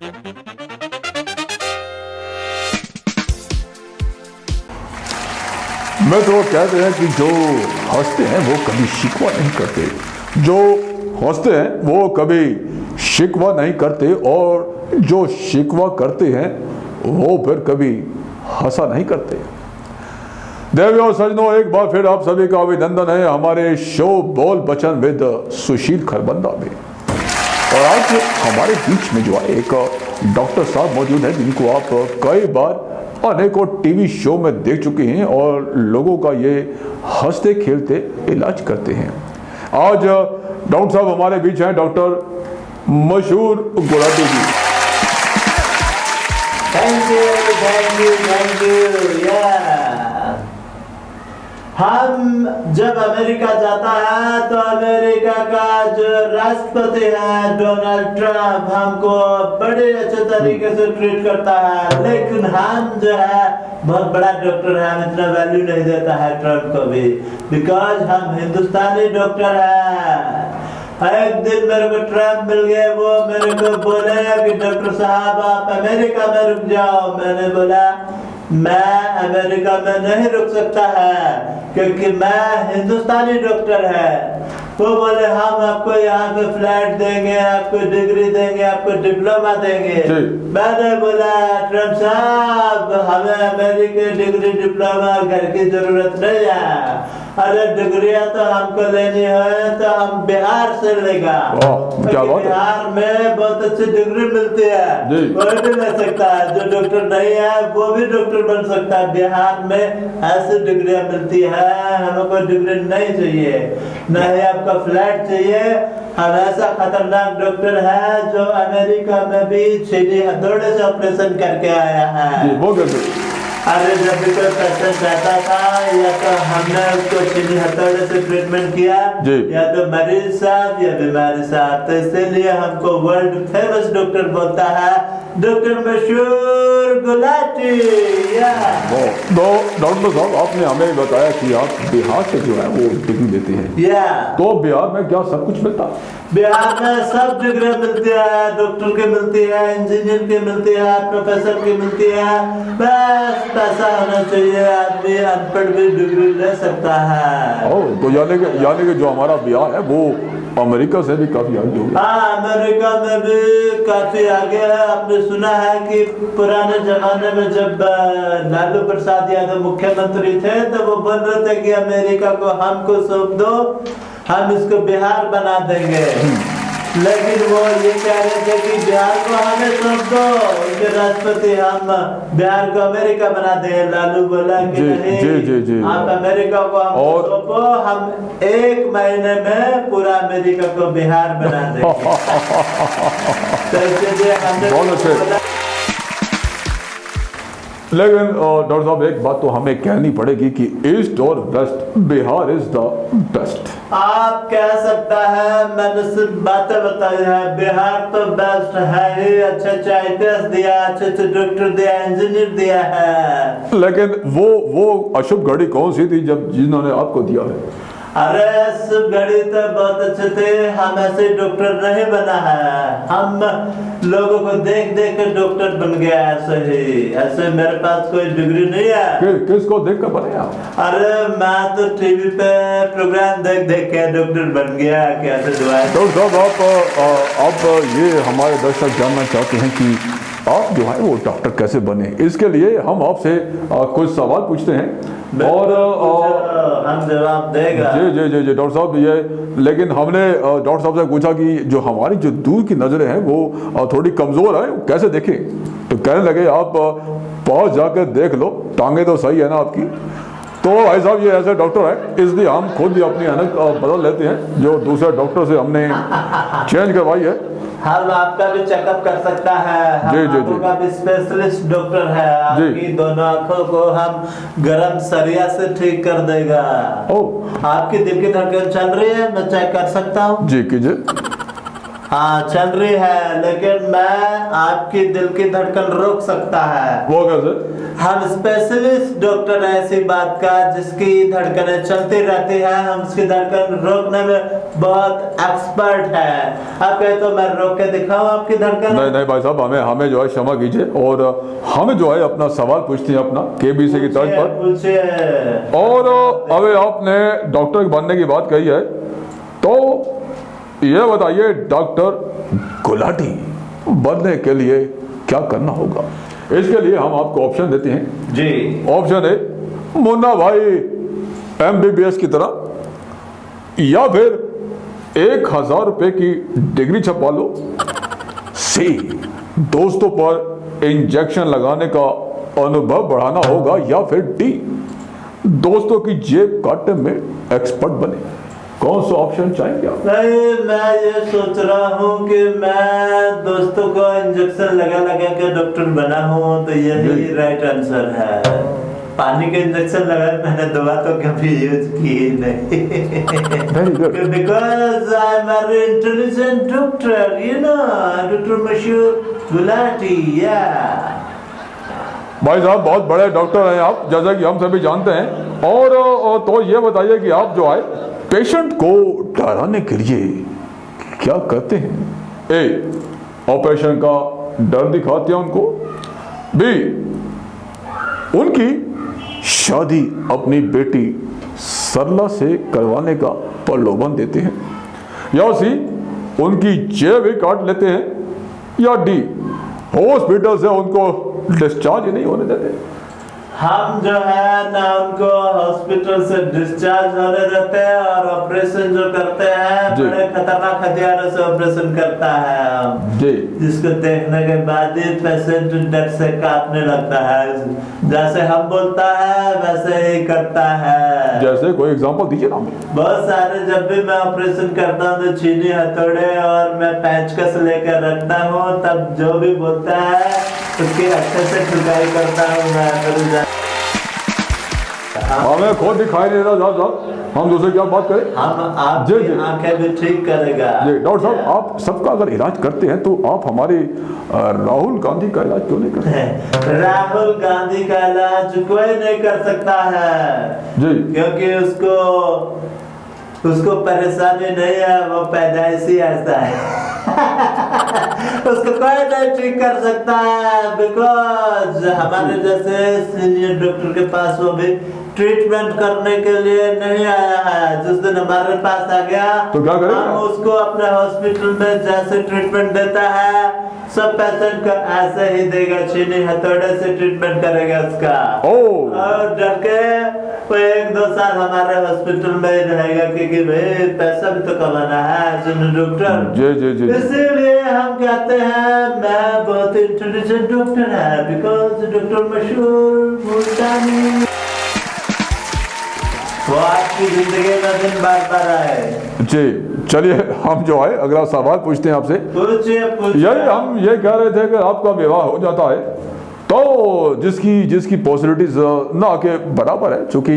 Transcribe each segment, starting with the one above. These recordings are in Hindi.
मैं तो कहते हैं कि जो हंसते हैं वो कभी शिकवा नहीं करते, जो हंसते हैं वो कभी शिकवा नहीं करते, और जो शिकवा करते हैं वो फिर कभी हंसा नहीं करते। देवियों और सजनों, एक बार फिर आप सभी का अभिनंदन है हमारे शो बोल बचन विद सुशील खरबंदा में। और आज हमारे बीच में जो है एक डॉक्टर साहब मौजूद हैं जिनको आप कई बार अनेकों टीवी शो में देख चुके हैं और लोगों का ये हंसते खेलते इलाज करते हैं। आज डॉक्टर साहब हमारे बीच हैं, डॉक्टर मशहूर गुलाटी जी। थैंक यू हम जब अमेरिका जाता है तो अमेरिका का जो राष्ट्रपति है डोनाल्ड ट्रंप हमको बड़े अच्छे तरीके से ट्रीट करता है, लेकिन हम जो है बहुत बड़ा डॉक्टर है, हम इतना वैल्यू नहीं देता है ट्रंप को भी, बिकॉज हम हिंदुस्तानी डॉक्टर है। एक दिन मेरे को ट्रंप मिल गए, वो मेरे को बोले कि डॉक्टर साहब आप अमेरिका में रुक जाओ। मैंने बोला मैं अमेरिका में नहीं रुक सकता है क्योंकि मैं हिंदुस्तानी डॉक्टर है। वो बोले हम आपको यहाँ पे फ्लैट देंगे, आपको डिग्री देंगे, आपको डिप्लोमा देंगे। मैंने बोला ट्रंप साहब हमें अमेरिकी डिग्री डिप्लोमा घर की जरूरत नहीं है, अरे डिग्रियां तो हमको लेनी है तो हम बिहार से लेगा, बिहार में बहुत अच्छी डिग्री मिलती है, कोई भी ले सकता है, जो डॉक्टर नहीं है वो भी डॉक्टर बन सकता है। बिहार में ऐसी डिग्रियां मिलती है, हमको डिग्री नहीं चाहिए, नहीं आपका फ्लैट चाहिए। हम ऐसा खतरनाक डॉक्टर है जो अमेरिका में भी छीनी हथौड़े से ऑपरेशन करके आया है। अरे जब भी कोई पेशेंट रहता था या तो हमने उसको छीनी हथौड़े से ट्रीटमेंट किया, या तो मरीज साहब या बीमारी साहब, तो इसीलिए हमको वर्ल्ड फेमस डॉक्टर बोलता है डॉक्टर मशहूर गुलाटी। डॉक्टर साहब आपने हमें बताया कि आप बिहार से जो है वो डिग्री लेते हैं, तो बिहार में क्या सब कुछ मिलता है? बिहार में सब डिग्री मिलती है, डॉक्टर की मिलती है, इंजीनियर की मिलती है, प्रोफेसर की मिलती है, बस पैसा होना चाहिए, आदमी अनपढ़ भी डिग्री ले सकता है। तो यानी कि जो हमारा बिहार है वो अमेरिका से भी काफी आगे हो गया। हाँ, अमेरिका में भी काफी आगे है। आपने सुना है कि पुराने जमाने में जब लालू प्रसाद यादव मुख्यमंत्री थे तो वो बोल रहे थे कि अमेरिका को हमको सौंप दो, हम इसको बिहार बना देंगे, लेकिन वो ये कह रहे थे कि बिहार को हमें सौंप दो, उनके राष्ट्रपति हम बिहार को अमेरिका बना देंगे। लालू बोला कि नहीं, आप अमेरिका को हमको सौंपो, हम 1 महीने में पूरा अमेरिका को बिहार बना देंगे। तो इसलिए हमने लेकिन डॉक्टर साहब एक बात तो हमें कहनी पड़ेगी कि ईस्ट और west, Bihar is the best. आप कह सकता है, मैंने सिर्फ बातें बताई है, बिहार तो बेस्ट है ही, अच्छे IPS दिया, अच्छे डॉक्टर दिया, इंजीनियर दिया है। लेकिन वो अशुभ घड़ी कौन सी थी जब जिन्होंने आपको दिया है? अरे सब घड़ी तो बहुत अच्छे थे, हम ऐसे डॉक्टर नहीं बना है, हम लोगों को देख देख कर डॉक्टर बन गया ऐसे ही, ऐसे मेरे पास कोई डिग्री नहीं है। किसको देख कर बने आप? अरे मैं तो टीवी पे प्रोग्राम देख देख के डॉक्टर बन गया। कैसे दुआ? डॉक्टर साहब आप ये हमारे दर्शक जानना चाहते हैं कि आप जो है वो डॉक्टर कैसे बने, इसके लिए हम आपसे कुछ सवाल पूछते हैं और हम जवाब देगा। जी डॉक्टर साहब ये, लेकिन हमने डॉक्टर साहब से पूछा कि जो हमारी जो दूर की नजरें हैं वो थोड़ी कमजोर है, कैसे देखें? तो कहने लगे आप पास जाकर देख लो, टांगे तो सही है ना आपकी। तो भाई साहब ये ऐसे डॉक्टर है, इसलिए हम खुद भी अपनी अनक बदल लेते हैं, जो दूसरे डॉक्टर से हमने चेंज करवाई है। हम आपका भी चेकअप कर सकता है, हम का भी स्पेशलिस्ट डॉक्टर है, आपकी दोनों आंखों को हम गरम सरिया से ठीक कर देगा। आपकी दिल की धड़कन चल रही है, मैं चेक कर सकता हूँ? जी कीजिए। हाँ चल रही है, लेकिन मैं आपकी दिल की धड़कन रोक सकता है। वो कैसे? हम स्पेशलिस्ट डॉक्टर हैं ऐसी बात का जिसकी धड़कनें चलती रहती है, हम उसकी धड़कन रोकने में बहुत एक्सपर्ट है। आप कहे तो मैं रोक के दिखाऊं आपकी धड़कन? नहीं नहीं भाई साहब, हमें जो है क्षमा कीजिए, और हमें जो है अपना सवाल पूछते हैं अपना केबीसी की तर्ज पर। पूछिए। और अभी आपने डॉक्टर बनने की बात कही है, तो ये बताइए डॉक्टर गुलाटी बनने के लिए क्या करना होगा? इसके लिए हम आपको ऑप्शन देते हैं जी। ऑप्शन ए, मुन्ना भाई MBBS की तरह, या फिर 1000 रुपए की डिग्री छपवा लो। सी, दोस्तों पर इंजेक्शन लगाने का अनुभव बढ़ाना होगा। या फिर डी, दोस्तों की जेब काटने में एक्सपर्ट बने। कौन सा ऑप्शन चाहेंगे आप? नहीं, मैं ये सोच रहा हूँ कि मैं दोस्तों को इंजेक्शन लगा लगा के डॉक्टर बना हूँ, तो यही राइट आंसर है। पानी के इंजेक्शन लगाए मैंने, दवा तो कभी यूज की नहीं। Very good. Because I am a intelligent doctor, you know, doctor मशहूर गुलाटी। या भाई साहब बहुत बड़े डॉक्टर हैं आप, जैसा कि हम सभी जानते हैं। और तो ये बताइए कि आप जो है पेशेंट को डराने के लिए क्या करते हैं? ए, ऑपरेशन का डर दिखाते हैं उनको। बी, उनकी शादी अपनी बेटी सरला से करवाने का प्रलोभन देते हैं। या सी, उनकी जेब ही काट लेते हैं। या डी, हॉस्पिटल से उनको डिस्चार्ज ही नहीं होने देते। हम जो है ना उनको हॉस्पिटल से डिस्चार्ज होने देते हैं, और ऑपरेशन जो करते हैं बड़े खतरनाक हथियारों से ऑपरेशन करता है हम जी, जिसको देखने के बाद ही पेशेंट डर से कांपने लगता है। जैसे हम बोलता है वैसे ही करता है। जैसे कोई एग्जांपल दीजिए ना हमें। बहुत सारे, जब भी मैं ऑपरेशन करता हूँ तो चीनी हथौड़े और मैं पेचकस लेकर रखता हूँ, तब जो भी बोलता है उसकी अच्छे से ठुकाई करता हूँ मैं। हमें खुद दिखाई नहीं रहा साहब, हम दूसरे क्या बात करें? हम आपकी आंखें भी ठीक करेगा। जी डॉक्टर साहब, आप सबका अगर इलाज करते हैं तो आप हमारे राहुल गांधी का इलाज क्यों नहीं करते? राहुल गांधी का इलाज कोई नहीं कर सकता है जी, क्योंकि उसको परेशानी नहीं है, वो पैदाइशी ऐसा है। उसको कोई नहीं ठीक कर सकता है, बिकॉज हमारे जैसे सीनियर डॉक्टर के पास वो भी ट्रीटमेंट करने के लिए नहीं आया है। जिस दिन हमारे पास आ गया तो क्या करेंगे? हम उसको अपने हॉस्पिटल में जैसे ट्रीटमेंट देता है, सब पेशेंट को ऐसे ही देगा, चीनी हथौड़े से ट्रीटमेंट करेगा उसका। और डर के वो 1-2 साल हमारे हॉस्पिटल में ही रहेगा, क्योंकि भाई पैसा भी तो कमाना है डॉक्टर। जी जी जी, इसीलिए हम कहते हैं मैं बहुत इंटेलिजेंट डॉक्टर है, बिकॉज डॉक्टर मशहूर मुल्तानी वो आपकी जिंदगी में दिन बार आए। जी चलिए, हम जो है अगला सवाल पूछते हैं आपसे। यही हम ये कह रहे थे कि आपका विवाह हो जाता है तो जिसकी पॉसिबिलिटीज ना के बराबर है, चूंकि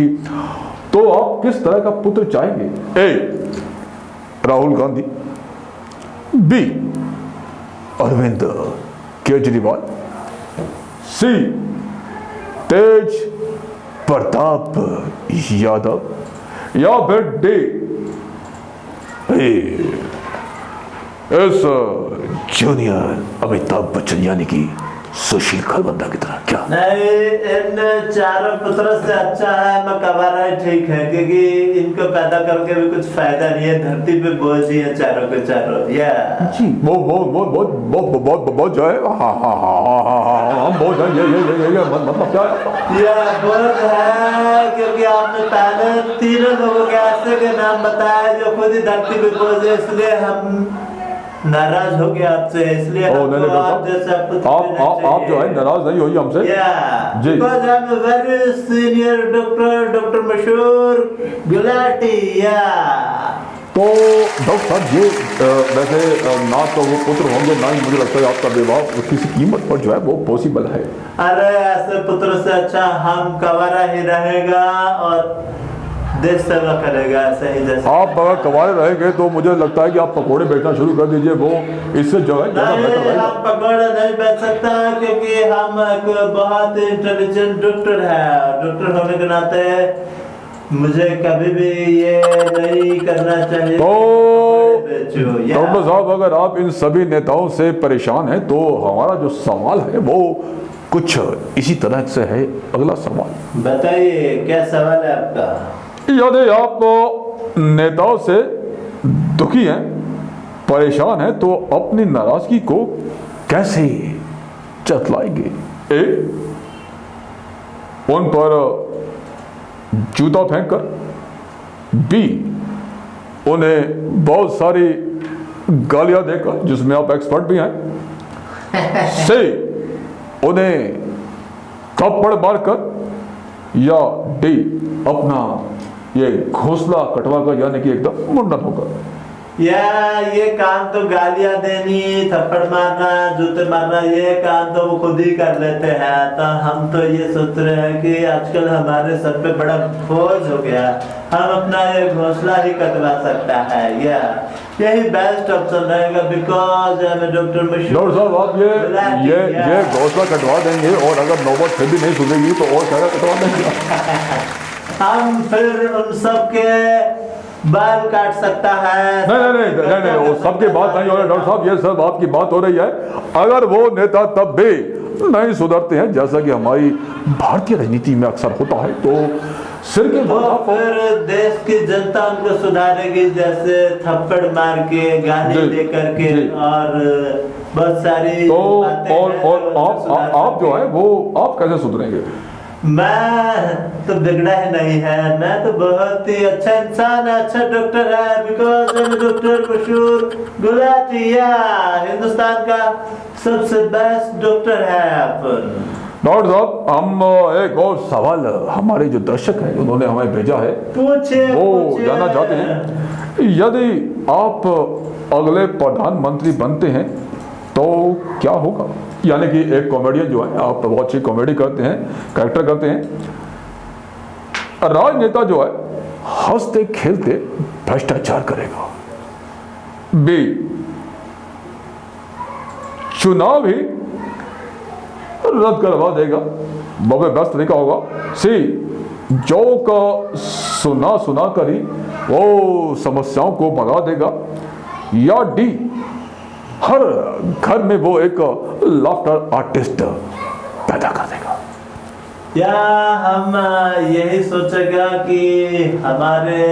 तो आप किस तरह का पुत्र चाहेंगे? ए, राहुल गांधी। बी, अरविंद केजरीवाल। सी, तेज प्रताप यादव। या फिर डी, इस जूनियर अमिताभ बच्चन यानी कि सुशील खलबंदा की तरह। क्या नहीं, इन चारों पुत्रों से अच्छा है मैं कवारा ही ठीक है, क्योंकि इनको पैदा करके भी कुछ फायदा नहीं है, धरती पे बोझ ही है चारों के चारों। या जी, बहुत जो है, हम बहुत ये मतलब क्या है? यह बहुत है, क्योंकि आपने पहले 3 लोगों के ऐसे के नाम बताया जो खुद ही धरती पे बोझ है, इसलिए हम नाराज हो गया आपसे। इसलिए आप जो है नाराज नहीं होइए हमसे जी, वेरी सीनियर डॉक्टर मशहूर गुलाटी। तो डॉक्टर साहब, ये वैसे ना तो वो पुत्र होंगे, ना ही मुझे लगता है आपका विवाह किसी कीमत पर जो है वो पॉसिबल है। अरे ऐसे पुत्र से अच्छा हम कवारा ही रहेगा, और देश सेवा करेगा सही जैसे। आप अगर कमारे रहेंगे तो मुझे लगता है कि आप पकोड़े बेचना शुरू कर दीजिए, वो इससे जो है ज़्यादा बेहतर नहीं, रहेगा। हम पकौड़ा नहीं बेच सकता क्योंकि हम एक बहुत इंटेलिजेंट डॉक्टर है। डॉक्टर होने के नाते मुझे कभी भी ये नहीं करना चाहिए तो बेचो या डॉक्टर साहब, अगर आप इन सभी नेताओं से परेशान हैं तो हमारा जो सवाल है वो कुछ इसी तरह से है। अगला सवाल बताइए, क्या सवाल है आपका? यदि आप नेताओं से दुखी हैं, परेशान हैं, तो अपनी नाराजगी को कैसे जतलाएंगे? ए, उन पर जूता फेंक कर, बी, उन्हें बहुत सारी गालियां देकर जिसमें आप एक्सपर्ट भी हैं, सी, उन्हें थप्पड़ मारकर, या डी, अपना ये घोंसला कटवाकर यानी कि एकदम मुंडन होकर। या ये काम तो गालियां देनी, थप्पड़ मारना, जूते मारना, ये काम तो वो खुद ही कर लेते हैं। तो हम तो ये सोच रहे हैं कि आजकल हमारे सर पे बड़ा बोझ हो गया, हम अपना ये घोंसला ही कटवा सकता है। या यही बेस्ट ऑप्शन रहेगा, बिकॉज आई एम डॉक्टर मशहूर। डॉक्टर साहब, आप ये घोंसला कटवा देंगे और अगर नौबत फिर भी नहीं सुनेगी तो और क्या कटवा देंगे? हम फिर उन सब के बाल काट सकता है। नहीं, वो सबकी बात नहीं हो रही डॉक्टर साहब, ये सब आपकी बात हो रही है। अगर वो नेता तब भी नहीं सुधरते हैं, जैसा कि हमारी भारतीय राजनीति में अक्सर होता है, तो सिर के तो बाद फिर देश की जनता उनको सुधारेगी, जैसे थप्पड़ मार के, गाली दे करके और बहुत सारी तो बातें और हैं जो आप जो है वो आप कैसे सुधरेंगे? मैं तो बिगड़ा ही नहीं है, मैं तो बहुत ही अच्छा इंसान है, अच्छा डॉक्टर है, बिकॉज डॉक्टर मशहूर गुलाटिया हिंदुस्तान का सबसे बेस्ट डॉक्टर है अपन। डॉक्टर साहब, हम एक और सवाल हमारे जो दर्शक हैं उन्होंने हमें भेजा है, पूछे वो जानना चाहते हैं, यदि आप अगले प्रधानमंत्री बनते हैं तो क्या होगा? यानी कि एक कॉमेडियन जो है, आप बहुत अच्छी कॉमेडी करते हैं, कैरेक्टर करते हैं, राजनेता जो है हंसते खेलते भ्रष्टाचार करेगा, बी, चुनाव ही रद्द करवा देगा, बबे बेस्ट तरीका होगा, सी, जोक सुना सुना कर ही वो समस्याओं को भगा देगा, या डी, हर घर में वो एक लाफ्टर आर्टिस्ट पैदा कर देगा। या हम यही सोचेगा कि हमारे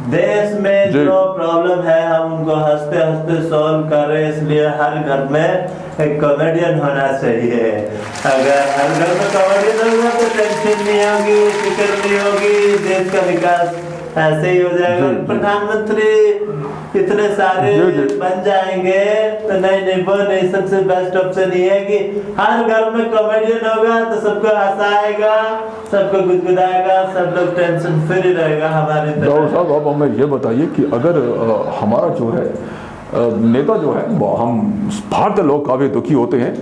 देश में जी। जो प्रॉब्लम है हम उनको हंसते हंसते सॉल्व करें, इसलिए हर घर में एक कॉमेडियन होना चाहिए। अगर हर घर में कॉमेडियन होगा तो टेंशन नहीं होगी, फिक्र नहीं होगी, देश का विकास ऐसे ही हो जाएगा। जी, जी। प्रधानमंत्री इतने सारे जी। बन जाएंगे तो नहीं, वो नहीं, सबसे बेस्ट ऑप्शन ये है कि हर घर में कॉमेडियन होगा तो सबको हंसाएगा, सबको गुदगुदाएगा, सब लोग टेंशन फ्री रहेगा हमारे तरफ। डॉक्टर साहब, आप हमें ये बताइए कि अगर हमारा जो है नेता जो है, हम भारतीय लोग काफ़ी दुखी होते हैं,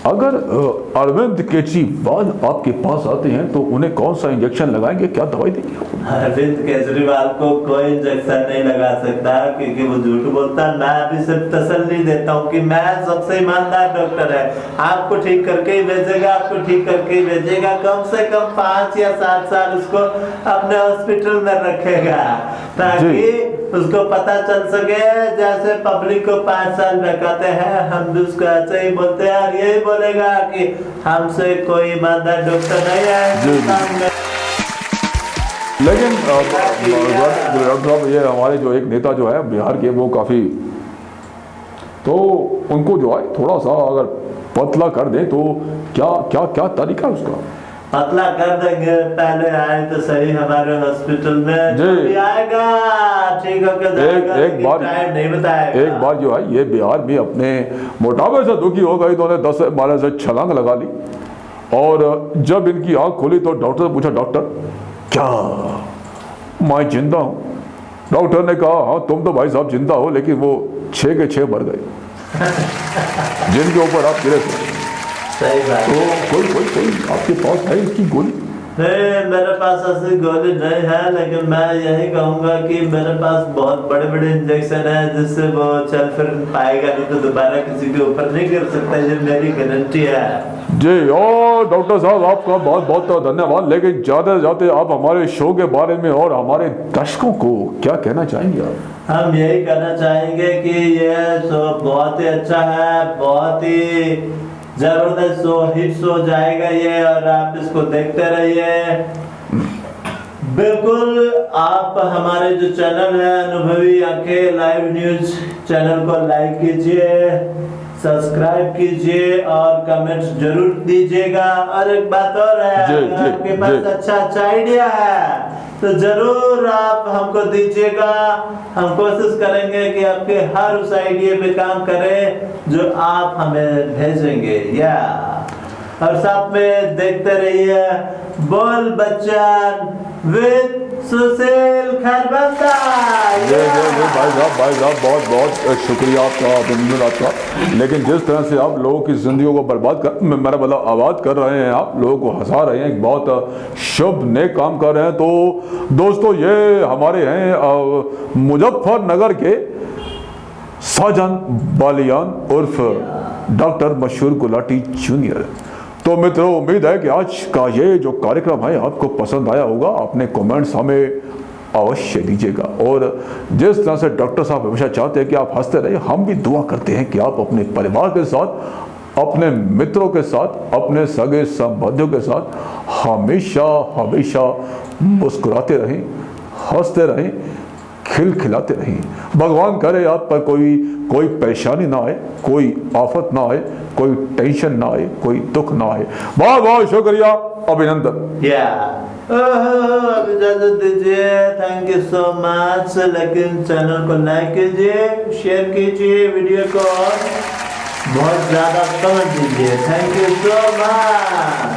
अगर अरविंद केजरीवाल आपके पास आते हैं तो उन्हें कौन सा इंजेक्शन लगाएंगे, क्या दवाई देंगे? अरविंद केजरीवाल को कोई इंजेक्शन नहीं लगा सकता क्योंकि वो झूठ बोलता है। मैं अभी सिर्फ तसल्ली देता हूँ कि मैं सबसे ईमानदार डॉक्टर है, आपको ठीक करके ही भेजेगा, आपको ठीक करके ही भेजेगा। कम से कम 5 या 7 साल उसको अपने हॉस्पिटल में रखेगा ताकि उसको पता चल सके। जैसे पब्लिक को 5 साल बहकाते हैं, हम भी उसको ऐसे ही बोलते हैं और यही बोलेगा कि हमसे कोई ईमानदार डॉक्टर नहीं है। लेकिन डॉक्टर साहब, ये हमारे जो एक नेता जो है बिहार के, वो काफ़ी, तो उनको जो है थोड़ा सा अगर पतला कर दे तो क्या क्या क्या तरीका उसका? पतला कर देंगे, पहले आए तो सही हमारे हॉस्पिटल में, जी। भी आएगा ठीक होकर जाएगा, एक बार टाइम नहीं बताएगा। एक बार जो है ये बिहार में अपने मोटापे से दुखी हो गई तो उन्हें 10-12 से छलांग लगा ली, और जब इनकी आंख खोली तो डॉक्टर से पूछा, डॉक्टर क्या मैं जिंदा हूँ? डॉक्टर ने कहा, हाँ तुम तो भाई साहब जिंदा हो, लेकिन वो 6 के 6 मर गए जिनके ऊपर आप गिरे थे। सही बात। तो कोई आपके पास है इसकी गोली? नहीं, मेरे पास ऐसी गोली नहीं है, लेकिन मैं यही कहूंगा कि मेरे पास बहुत बड़े बड़े इंजेक्शन है जिससे वो चल फिर पाएगा, नहीं तो दोबारा किसी के ऊपर नहीं गिर सकता। ये मेरी गारंटी है। जी, और डॉक्टर साहब आपका बहुत बहुत धन्यवाद। लेकिन ज़्यादा से ज़्यादा आप हमारे शो के बारे में और हमारे दर्शकों को क्या कहना चाहेंगे आप? हम यही कहना चाहेंगे कि ये शो बहुत ही अच्छा है, बहुत ही जबरदस्त शो, हिट शो जाएगा ये, और आप इसको देखते रहिए। बिल्कुल, आप हमारे जो चैनल है अनुभवी आंखें लाइव न्यूज चैनल को लाइक कीजिए, सब्सक्राइब कीजिए और कमेंट्स जरूर दीजिएगा। और एक बात और है, अगर आपके पास अच्छा अच्छा आइडिया है तो जरूर आप हमको दीजिएगा। हम कोशिश करेंगे कि आपके हर उस आइडिया पे काम करें जो आप हमें भेजेंगे। या और साथ में देखते रहिए बोल बच्चन विद सुशील खरबंदा। भाई साहब बहुत बहुत शुक्रिया आपका, अभिनंदन आपका। लेकिन जिस तरह से आप लोगों की जिंदगियों को बर्बाद कर, मेरा मतलब आबाद कर रहे हैं, आप लोगों को हंसा रहे हैं, एक बहुत शुभ नेक काम कर रहे हैं। तो दोस्तों, ये हमारे हैं मुजफ्फरनगर के साजन बालियान उर्फ डॉक्टर मशहूर गुलाटी जूनियर। तो मित्रों, उम्मीद है कि आज का ये जो कार्यक्रम है आपको पसंद आया होगा। अपने कमेंट्स हमें अवश्य दीजिएगा। और जिस तरह से डॉक्टर साहब हमेशा चाहते हैं कि आप हंसते रहिए, हम भी दुआ करते हैं कि आप अपने परिवार के साथ, अपने मित्रों के साथ, अपने सगे संबंधियों के साथ हमेशा हमेशा मुस्कुराते रहें, हंसते रहें, खिलखिलाते रहें। भगवान करे आप पर कोई परेशानी ना आए, कोई आफत ना आए, कोई टेंशन ना आए, कोई दुख ना आए। बहुत बहुत शुक्रिया, अभिनंदन। अब इजाजत दीजिए। Thank you so much. लेकिन चैनल को लाइक कीजिए, शेयर कीजिए वीडियो को, बहुत ज्यादा कमेंट दीजिए। Thank you so much.